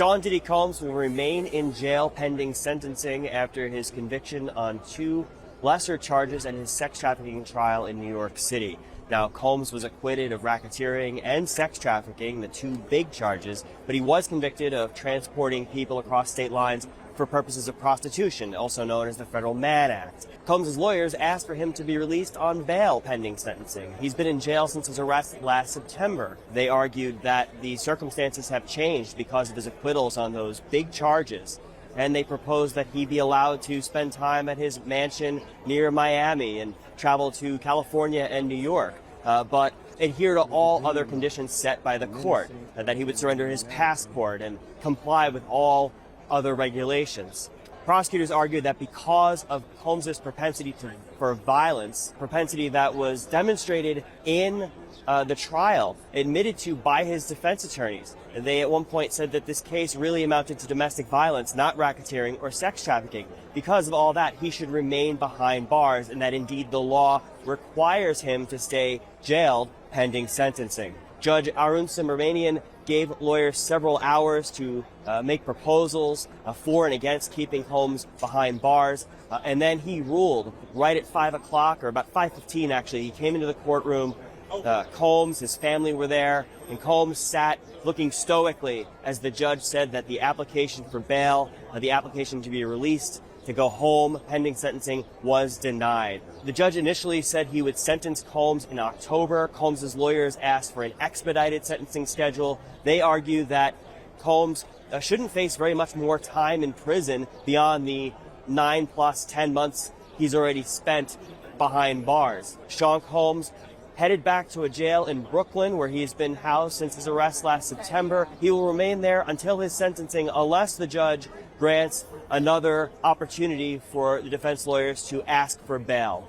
Sean Diddy Combs will remain in jail pending sentencing after his conviction on 2 lesser charges and his sex trafficking trial in New York City. Now, Combs was acquitted of racketeering and sex trafficking, the 2 big charges, but he was convicted of transporting people across state lines for purposes of prostitution, also known as the Federal Mann Act. Combs' lawyers asked for him to be released on bail pending sentencing. He's been in jail since his arrest last September. They argued that the circumstances have changed because of his acquittals on those big charges, and they proposed that he be allowed to spend time at his mansion near Miami and travel to California and New York, but adhere to all other conditions set by the court, that he would surrender his passport and comply with all other regulations. Prosecutors argued that because of Combs' propensity for violence, propensity that was demonstrated in the trial, admitted to by his defense attorneys. They at one point said that this case really amounted to domestic violence, not racketeering or sex trafficking. Because of all that, he should remain behind bars, and that indeed the law requires him to stay jailed pending sentencing. Judge Arun Subramanian gave lawyers several hours to make proposals for and against keeping Combs behind bars, and then he ruled right at 5 o'clock, or about 5:15 actually. He came into the courtroom. Combs, his family were there, and Combs sat looking stoically as the judge said that the application for bail, the application to be released to go home pending sentencing, was denied. The judge initially said he would sentence Combs in October. Combs' lawyers asked for an expedited sentencing schedule. They argue that Combs shouldn't face very much more time in prison beyond the 9 plus 10 months he's already spent behind bars. Sean Combs headed back to a jail in Brooklyn, where he has been housed since his arrest last September. He will remain there until his sentencing, unless the judge grants another opportunity for the defense lawyers to ask for bail.